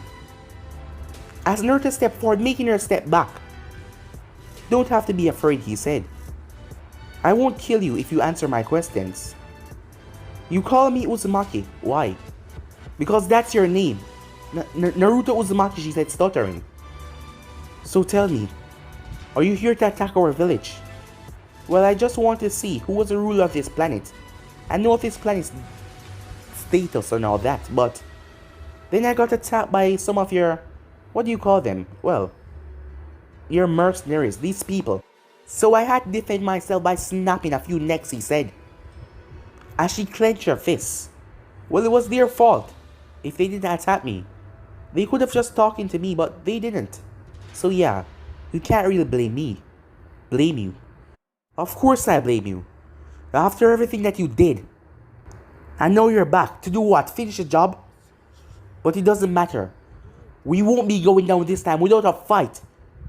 As Naruto stepped forward, making her step back. "Don't have to be afraid," he said. "I won't kill you if you answer my questions." "You call me Uzumaki. Why?" "Because that's your name. Naruto Uzumaki," she said, stuttering. "So tell me, are you here to attack our village?" "Well, I just want to see who was the ruler of this planet. I know of this planet's status and all that, but then I got attacked by some of your, what do you call them? Well, your mercenaries, these people. So I had to defend myself by snapping a few necks," he said, as she clenched her fists. "Well, it was their fault. If they didn't attack me, they could have just talking to me, but they didn't. So yeah, you can't really blame me." "Blame you? Of course I blame you. After everything that you did. And now you're back. To do what? Finish the job? But it doesn't matter. We won't be going down this time without a fight.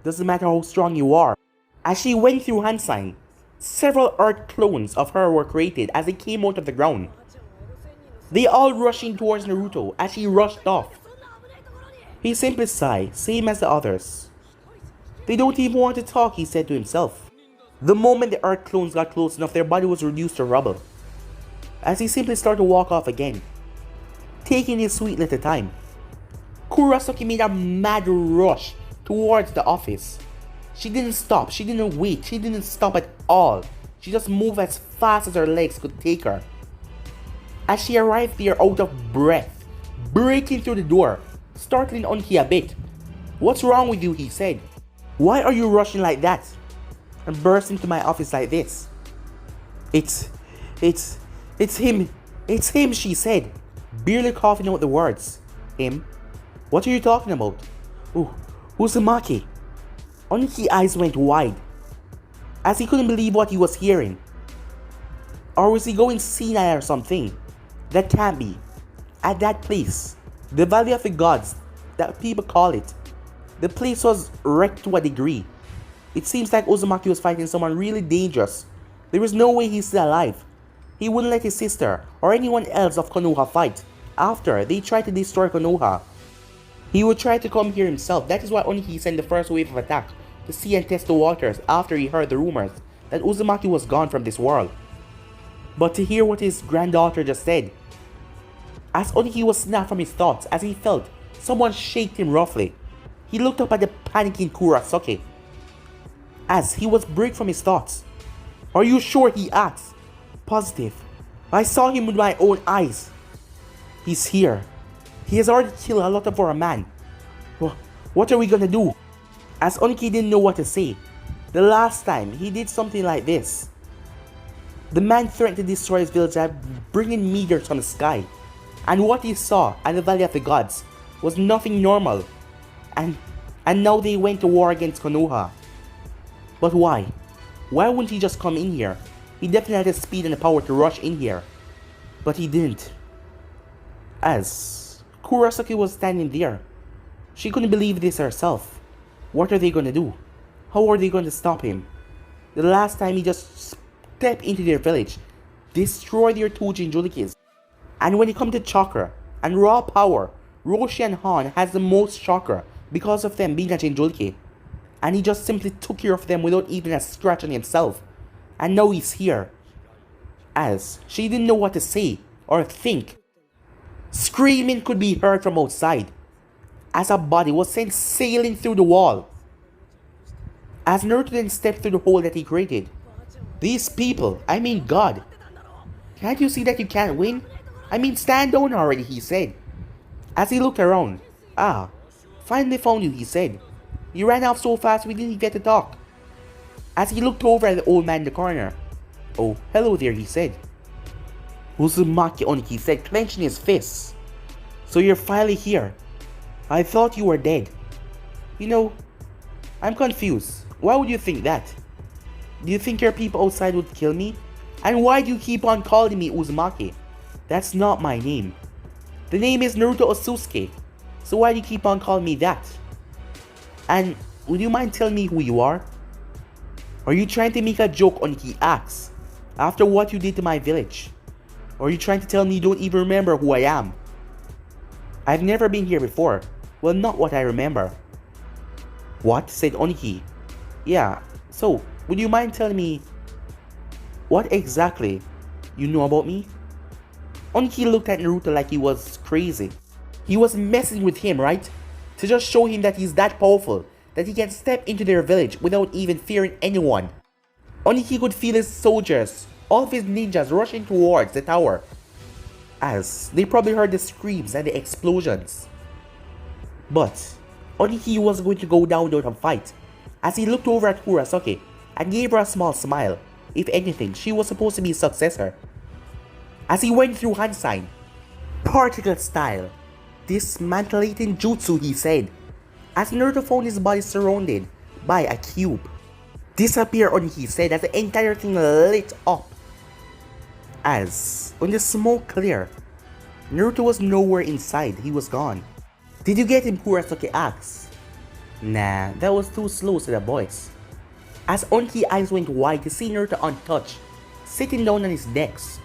Doesn't matter how strong you are." As she went through hand sign, several earth clones of her were created as they came out of the ground. They all rushing towards Naruto as she rushed off. He simply sighed, same as the others. "They don't even want to talk," he said to himself. The moment the earth clones got close enough, their body was reduced to rubble. As he simply started to walk off again, taking his sweet little time. Kurosaki made a mad rush towards the office. She didn't stop, she didn't wait, she didn't stop at all. She just moved as fast as her legs could take her. As she arrived there out of breath, breaking through the door, startling Onki a bit. "What's wrong with you?" he said. "Why are you rushing like that and burst into my office like this?" It's him, she said, barely coughing out the words. "Him? What are you talking about? Uzumaki?" Onki's eyes went wide, as he couldn't believe what he was hearing. Or was he going senile or something? That can't be. At that place, the Valley of the Gods, that people call it, the place was wrecked to a degree. It seems like Uzumaki was fighting someone really dangerous. There is no way he's still alive. He wouldn't let his sister or anyone else of Konoha fight after they tried to destroy Konoha. He would try to come here himself. That is why Oniki sent the first wave of attack to see and test the waters after he heard the rumors that Uzumaki was gone from this world. But to hear what his granddaughter just said, as Oniki was snapped from his thoughts as he felt someone shake him roughly, he looked up at the panicking Kurosaki. As he was break from his thoughts. "Are you sure?" he asked. "Positive. I saw him with my own eyes. He's here. He has already killed a lot of our men. What are we gonna do?" As Oniki didn't know what to say. The last time he did something like this, the man threatened to destroy his village by bringing meteors from the sky. And what he saw at the Valley of the Gods was nothing normal. And now they went to war against Konoha. But why? Why wouldn't he just come in here? He definitely had the speed and the power to rush in here. But he didn't. As Kurosaki was standing there, she couldn't believe this herself. What are they going to do? How are they going to stop him? The last time he just stepped into their village, destroyed their two Jinchurikis. And when it comes to chakra and raw power, Roshi and Han has the most chakra because of them being a Jinchuriki. And he just simply took care of them without even a scratch on himself. And now he's here. As she didn't know what to say or think. Screaming could be heard from outside as a body was sent sailing through the wall. As Naruto then stepped through the hole that he created. These people, I mean God. Can't you see that you can't win? I mean stand down already, he said. As he looked around. Ah, finally found you, he said. You ran off so fast we didn't get to talk. As he looked over at the old man in the corner. Oh, hello there, he said. Uzumaki Oniki said, clenching his fists. So you're finally here. I thought you were dead. You know, I'm confused. Why would you think that? Do you think your people outside would kill me? And why do you keep on calling me Uzumaki? That's not my name. The name is Naruto Otsutsuki. So why do you keep on calling me that? And would you mind telling me who you are? Are you trying to make a joke, Oniki asks, after what you did to my village? Or are you trying to tell me you don't even remember who I am? I've never been here before. Well, not what I remember. What? Said Oniki. Yeah, so, would you mind telling me what exactly you know about me? Oniki looked at Naruto like he was crazy. He was messing with him, right? To just show him that he's that powerful, that he can step into their village without even fearing anyone. Oniki could feel his soldiers, all of his ninjas rushing towards the tower, as they probably heard the screams and the explosions. But Oniki was going to go down without a fight, as he looked over at Kurosaki and gave her a small smile. If anything, she was supposed to be his successor. As he went through hand sign, particle style, dismantling jutsu, he said, as Naruto found his body surrounded by a cube. Disappear, Oniki said, as the entire thing lit up. As when the smoke cleared, Naruto was nowhere inside, he was gone. Did you get him? Kurosaki asked. Nah, that was too slow, said the voice. As Onki's eyes went wide to see Naruto untouched, sitting down on his desk,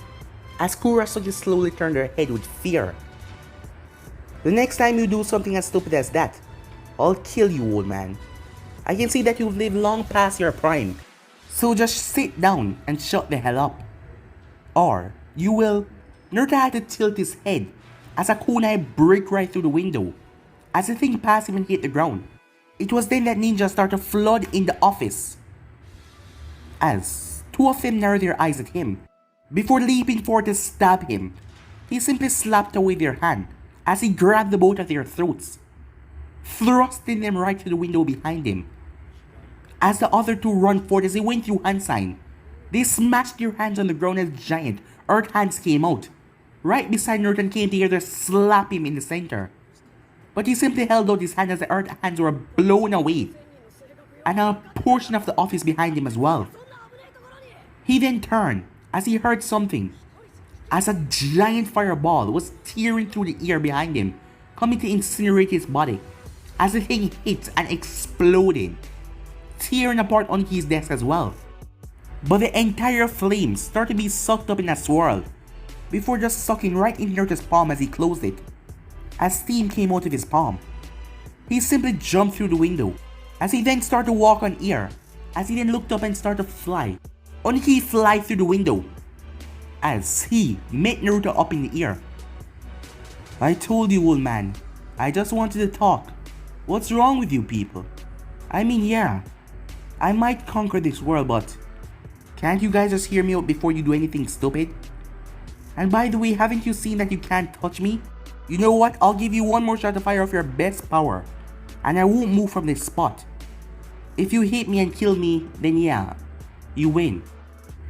as Kurosaki slowly turned her head with fear. The next time you do something as stupid as that, I'll kill you, old man. I can see that you've lived long past your prime, so just sit down and shut the hell up. Or you will. Naruto had to tilt his head as a kunai broke right through the window, as the thing passed him and hit the ground. It was then that ninjas started to flood in the office, as two of them narrowed their eyes at him. Before leaping forward to stab him, he simply slapped away their hand as he grabbed the both of their throats, thrusting them right to the window behind him. As the other two run forward as he went through hand sign, they smashed their hands on the ground as giant earth hands came out, right beside Naruto, and came together to slap him in the center. But he simply held out his hand as the earth hands were blown away, and a portion of the office behind him as well. He then turned as he heard something, as a giant fireball was tearing through the air behind him, coming to incinerate his body, as the thing hit and exploded, tearing apart on his desk as well. But the entire flames started to be sucked up in a swirl, before just sucking right into Naruto's palm as he closed it. As steam came out of his palm, he simply jumped through the window, as he then started to walk on air, as he then looked up and started to fly. Oniki fly through the window, as he met Naruto up in the air. I told you, old man, I just wanted to talk. What's wrong with you people? I mean, yeah, I might conquer this world, but can't you guys just hear me out before you do anything stupid? And by the way, haven't you seen that you can't touch me? You know what? I'll give you one more shot to fire off your best power, and I won't move from this spot. If you hit me and kill me, then yeah, you win.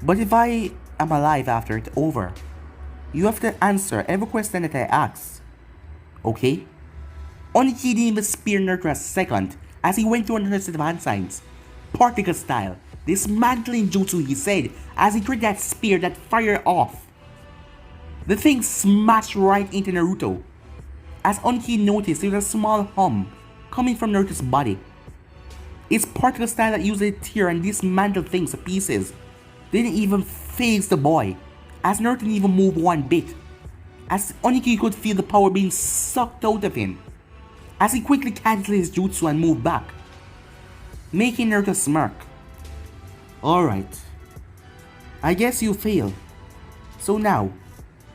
But if I am alive after it's over, you have to answer every question that I ask. Okay? Oniki didn't even spare Naruto a second as he went through another set of hand signs. Particle style, Dismantling jutsu, he said, as he created that spear that fired off. The thing smashed right into Naruto. As Oniki noticed, there was a small hum coming from Naruto's body. Its particle style that usually tear and dismantle things to pieces didn't even faze the boy, as Naruto didn't even move one bit, as Oniki could feel the power being sucked out of him, as he quickly cancelled his jutsu and moved back, making Naruto smirk. Alright, I guess you failed. So now,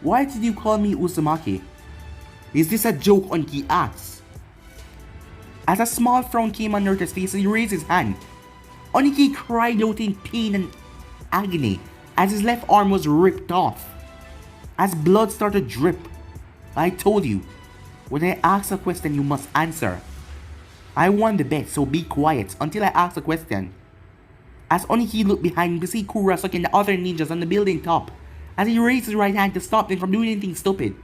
why did you call me Uzumaki? Is this a joke? Oniki asked. As a small frown came on Naruto's face, he raised his hand. Oniki cried out in pain and agony as his left arm was ripped off. As blood started to drip. I told you, when I ask a question you must answer. I won the bet, so be quiet until I ask a question. As Oniki looked behind him to see Kurosaki and the other ninjas on the building top, as he raised his right hand to stop them from doing anything stupid.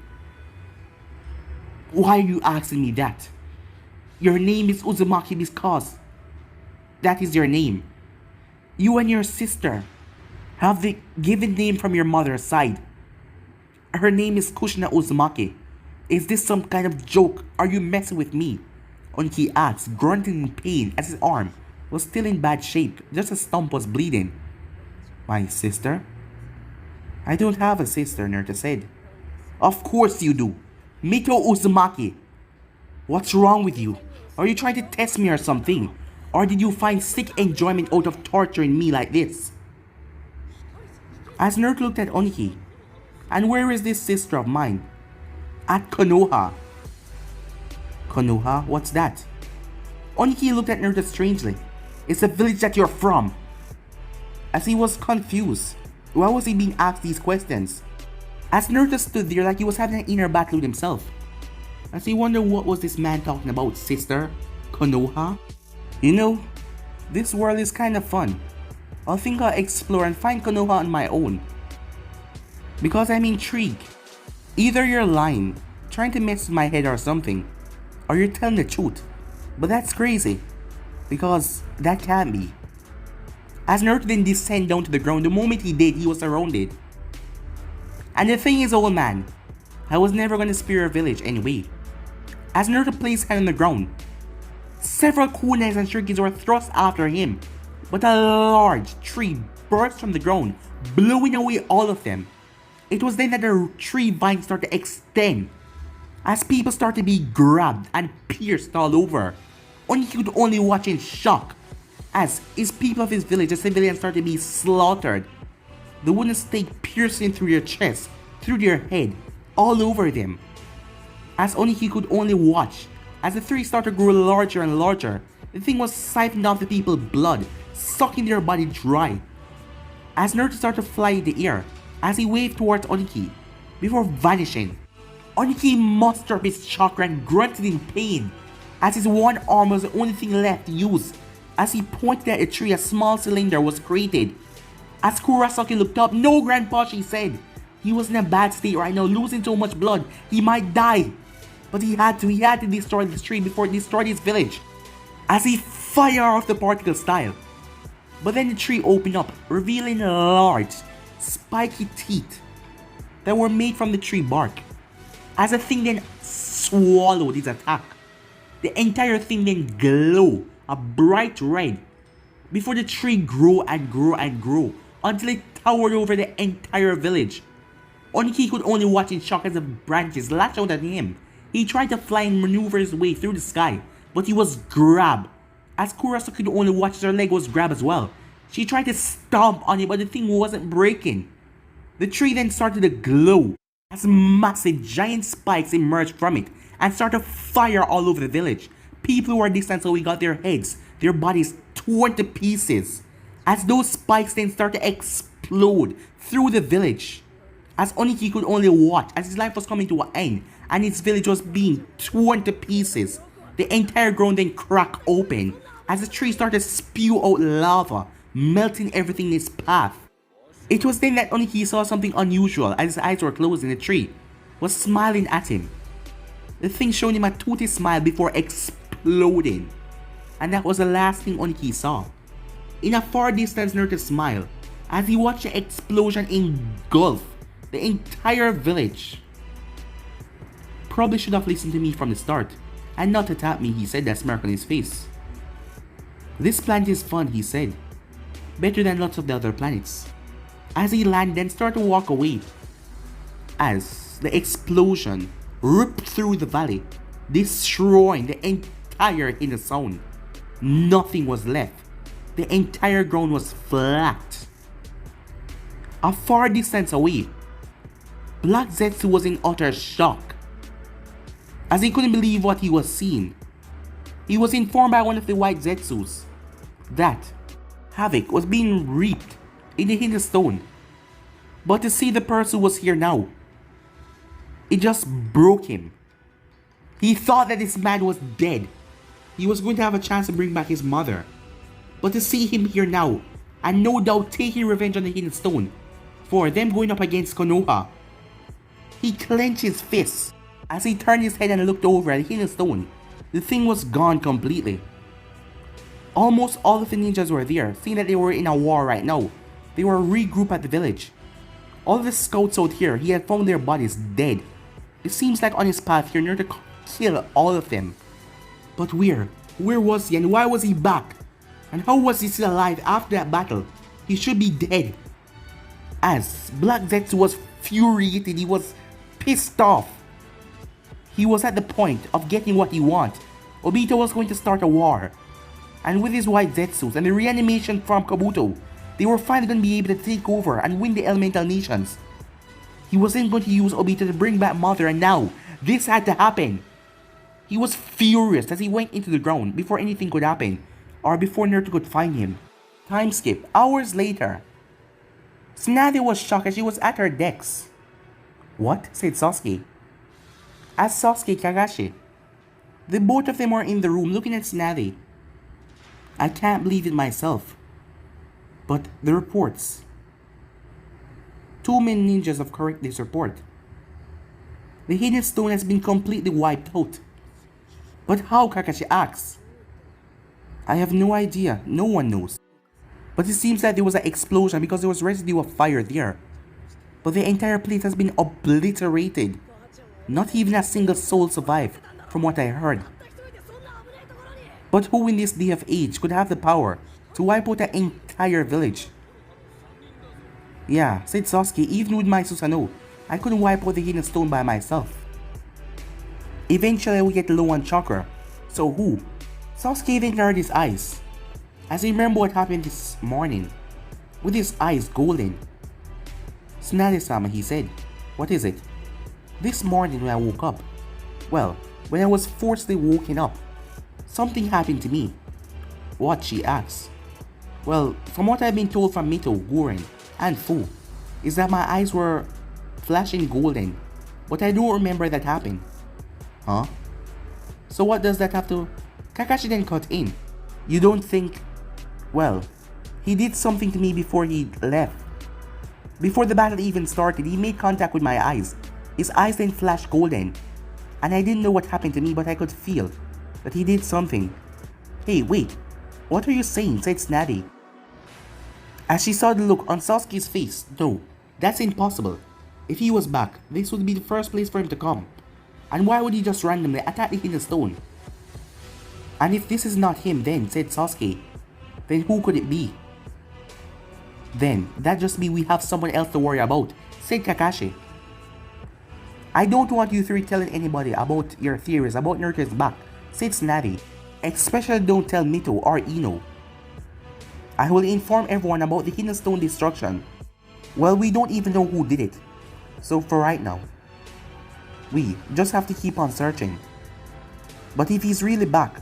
Why are you asking me that? Your name is Uzumaki because that is your name. You and your sister have the given name from your mother's side. Her name is Kushina Uzumaki. Is this some kind of joke? Are you messing with me? Oniki asked, grunting in pain as his arm was still in bad shape, just a stump was bleeding. My sister? I don't have a sister, Naruto said. Of course you do. Mito Uzumaki. What's wrong with you? Are you trying to test me or something? Or did you find sick enjoyment out of torturing me like this? As Naruto looked at Oniki, and where is this sister of mine? At Konoha. Konoha? What's that? Oniki looked at Naruto strangely. It's the village that you're from. As he was confused, why was he being asked these questions? As Naruto stood there like he was having an inner battle with himself. As he wondered what was this man talking about, sister? Konoha? You know, this world is kind of fun. I think I'll explore and find Konoha on my own. Because I'm intrigued. Either you're lying, trying to mess with my head or something, or you're telling the truth. But that's crazy. Because that can't be. As Naruto didn't descend down to the ground, the moment he did, he was surrounded. And the thing is, old man, I was never gonna spare your village anyway. As Naruto placed his hand on the ground, several kunais and shurikens were thrust after him, but a large tree burst from the ground, blowing away all of them. It was then that the tree vines started to extend, as people started to be grabbed and pierced all over. Oniki could only watch in shock, as his people of his village, the civilians, started to be slaughtered. The wooden stake piercing through their chest, through their head, all over them. As Oniki could only watch, as the tree started to grow larger and larger, the thing was siphoning off the people's blood, sucking their body dry. As Naruto started to fly in the air, as he waved towards Oniki, before vanishing, Oniki mustered up his chakra and grunted in pain, as his one arm was the only thing left to use. As he pointed at a tree, a small cylinder was created. As Kurosaki looked up, "No, Grandpa," she said. He was in a bad state right now, losing so much blood, he might die. But he had to destroy this tree before it destroyed his village. As he fired off the particle style. But then the tree opened up, revealing large, spiky teeth that were made from the tree bark. As the thing then swallowed his attack, the entire thing then glowed a bright red before the tree grew and grew and grew until it towered over the entire village. Oniki could only watch in shock as the branches lashed out at him. He tried to fly and maneuver his way through the sky, but he was grabbed. As Kurosaki could only watch as her leg was grabbed as well. She tried to stomp on it, but the thing wasn't breaking. The tree then started to glow as massive giant spikes emerged from it and started to fire all over the village. People who were distant away got their heads, their bodies torn to pieces, as those spikes then started to explode through the village. As Oniki could only watch as his life was coming to an end and his village was being torn to pieces. The entire ground then cracked open as the tree started to spew out lava, melting everything in its path. It was then that Oniki saw something unusual as his eyes were closed and the tree was smiling at him. The thing showed him a toothy smile before exploding. And that was the last thing Oniki saw. In a far distance, Naruto smiled as he watched the explosion engulf the entire village. Probably should have listened to me from the start and not attack me, he said, that smirk on his face. This planet is fun, he said. Better than lots of the other planets. As he landed and started to walk away. As the explosion ripped through the valley, destroying the entire inner zone. Nothing was left. The entire ground was flat. A far distance away, Black Zetsu was in utter shock, as he couldn't believe what he was seeing. He was informed by one of the white Zetsus that havoc was being reaped in the hidden stone. But to see the person who was here now, it just broke him. He thought that this man was dead. He was going to have a chance to bring back his mother. But to see him here now, and no doubt taking revenge on the hidden stone, for them going up against Konoha, he clenched his fists as he turned his head and looked over at the hidden stone. The thing was gone completely. Almost all of the ninjas were there, seeing that they were in a war right now. They were regrouped at the village. All of the scouts out here, he had found their bodies dead. It seems like on his path here, Naruto killed all of them. But where? Where was he, and why was he back? And how was he still alive after that battle? He should be dead. As Black Zetsu was furiated, he was pissed off. He was at the point of getting what he wanted. Obito was going to start a war. And with his white Zetsus and the reanimation from Kabuto, they were finally going to be able to take over and win the elemental nations. He wasn't going to use Obito to bring back Mother, and now this had to happen. He was furious as he went into the ground before anything could happen, or before Naruto could find him. Time skip. Hours later, Tsunade was shocked as she was at her decks. "What?" said Sasuke. As Sasuke, Kakashi. The both of them were in the room looking at Tsunade. "I can't believe it myself. But the reports. 2 men ninjas have corrected this report. The hidden stone has been completely wiped out." "But how?" Kakashi asks. "I have no idea. No one knows. But it seems that there was an explosion because there was residue of fire there. But the entire place has been obliterated. Not even a single soul survived, from what I heard. But who in this day of age could have the power to wipe out an entire village?" "Yeah," said Sasuke, "even with my Susanoo, I couldn't wipe out the hidden stone by myself. Eventually I will get low on chakra. So who?" Sasuke then narrowed his eyes, as he remembered what happened this morning, with his eyes golden. "Tsunade-sama," he said. "What is it?" "This morning when I woke up, well, when I was forcibly woken up, something happened to me." "What?" she asked. "Well, from what I've been told from Mito, Guren, and Fu, is that my eyes were flashing golden, but I don't remember that happened." "Huh? So what does that have to..." Kakashi then cut in. "You don't think... Well, he did something to me before he left. Before the battle even started, he made contact with my eyes. His eyes then flashed golden. And I didn't know what happened to me, but I could feel that he did something." "Hey, wait. What are you saying?" said Tsunade. As she saw the look on Sasuke's face. "No, that's impossible. If he was back, this would be the first place for him to come. And why would he just randomly attack the hidden stone?" "And if this is not him then," said Sasuke, "then who could it be?" "Then, that just means we have someone else to worry about," said Kakashi. "I don't want you three telling anybody about your theories about Naruto's back," said Tsunade. "Especially don't tell Mito or Ino. I will inform everyone about the hidden stone destruction. Well, we don't even know who did it. So for right now, we just have to keep on searching. But if he's really back,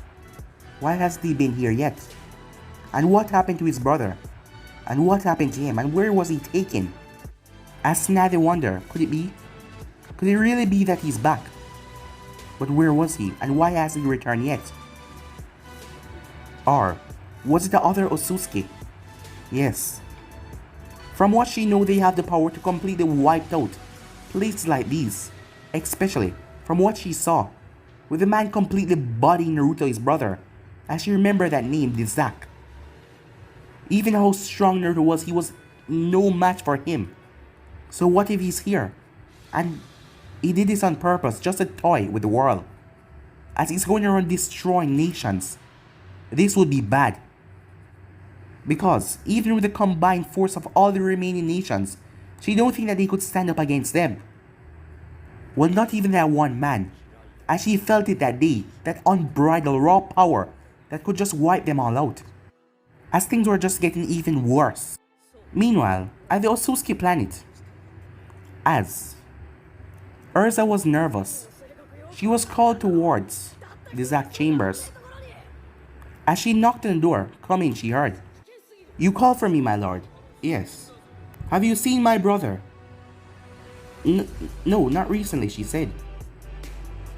why hasn't he been here yet? And what happened to his brother? And what happened to him? And where was he taken?" As Tsunade wondered, could it be? Could it really be that he's back? But where was he? And why hasn't he returned yet? Or was it the other Otsutsuki? Yes. From what she knows, they have the power to completely wipe out places like these. Especially from what she saw, with the man completely bodying Naruto, his brother, as she remembered that name, the Zack. Even how strong Naruto was, he was no match for him. So what if he's here? And he did this on purpose, just a toy with the world. As he's going around destroying nations. This would be bad. Because even with the combined force of all the remaining nations, she don't think that they could stand up against them. Well, not even that one man. As she felt it that day, that unbridled raw power that could just wipe them all out. As things were just getting even worse. Meanwhile, at the Otsutsuki planet, as Urza was nervous, she was called towards the Zack chambers. As she knocked on the door, come in, she heard. You called for me, my lord. Yes. Have you seen my brother? No, not recently, she said.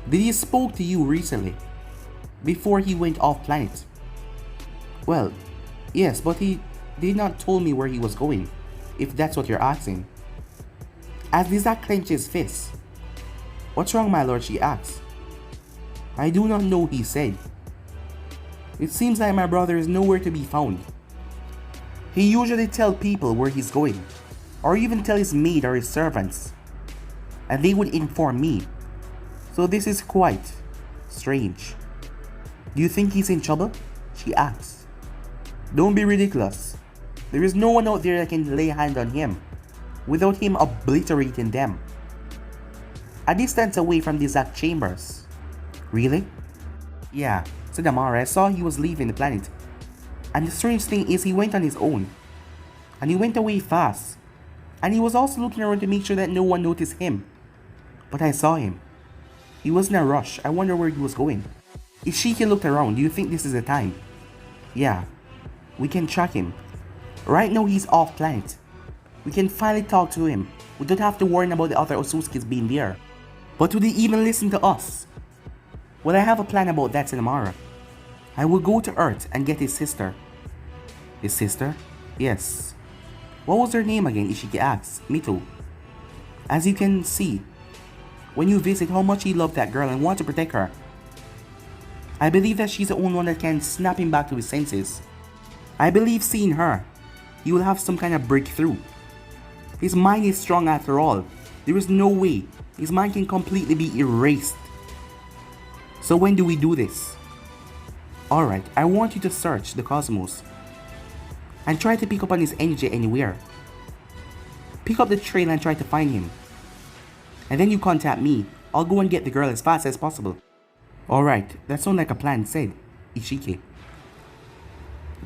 Did he spoke to you recently? Before he went off planet? Well, yes, but he did not tell me where he was going, if that's what you're asking. As Zack clenched his fist. What's wrong, my lord, she asked. I do not know, he said. It seems like my brother is nowhere to be found. He usually tells people where he's going, or even tell his maid or his servants, and they would inform me. So this is quite strange. Do you think he's in trouble? She asked. Don't be ridiculous. There is no one out there that can lay a hand on him without him obliterating them. A distance away from the Zack chambers. Really? Yeah, said Amara. I saw he was leaving the planet. And the strange thing is he went on his own. And he went away fast. And he was also looking around to make sure that no one noticed him. But I saw him. He was in a rush. I wonder where he was going. If she can look around, do you think this is the time? Yeah. We can track him. Right now he's off planet. We can finally talk to him. We don't have to worry about the other Otsutsukis being there. But would he even listen to us? Well, I have a plan about that, Amara. I will go to Earth and get his sister. His sister? Yes. What was her name again? Ishiki asked. Me too. As you can see, when you visit how much he loved that girl and want to protect her. I believe that she's the only one that can snap him back to his senses. I believe seeing her, he will have some kind of breakthrough. His mind is strong after all. There is no way his mind can completely be erased. So when do we do this? Alright, I want you to search the cosmos and try to pick up on his energy anywhere. Pick up the trail and try to find him. And then you contact me. I'll go and get the girl as fast as possible. Alright, that sounds like a plan, said Ishiki.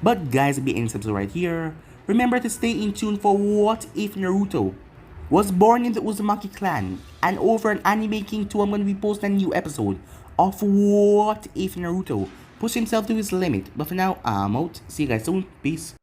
But guys, we'll be ending this episode right here. Remember to stay in tune for What If Naruto was born in the Uzumaki clan. And over on Anime King 2, I'm going to be posting a new episode of What If Naruto pushed himself to his limit. But for now, I'm out. See you guys soon. Peace.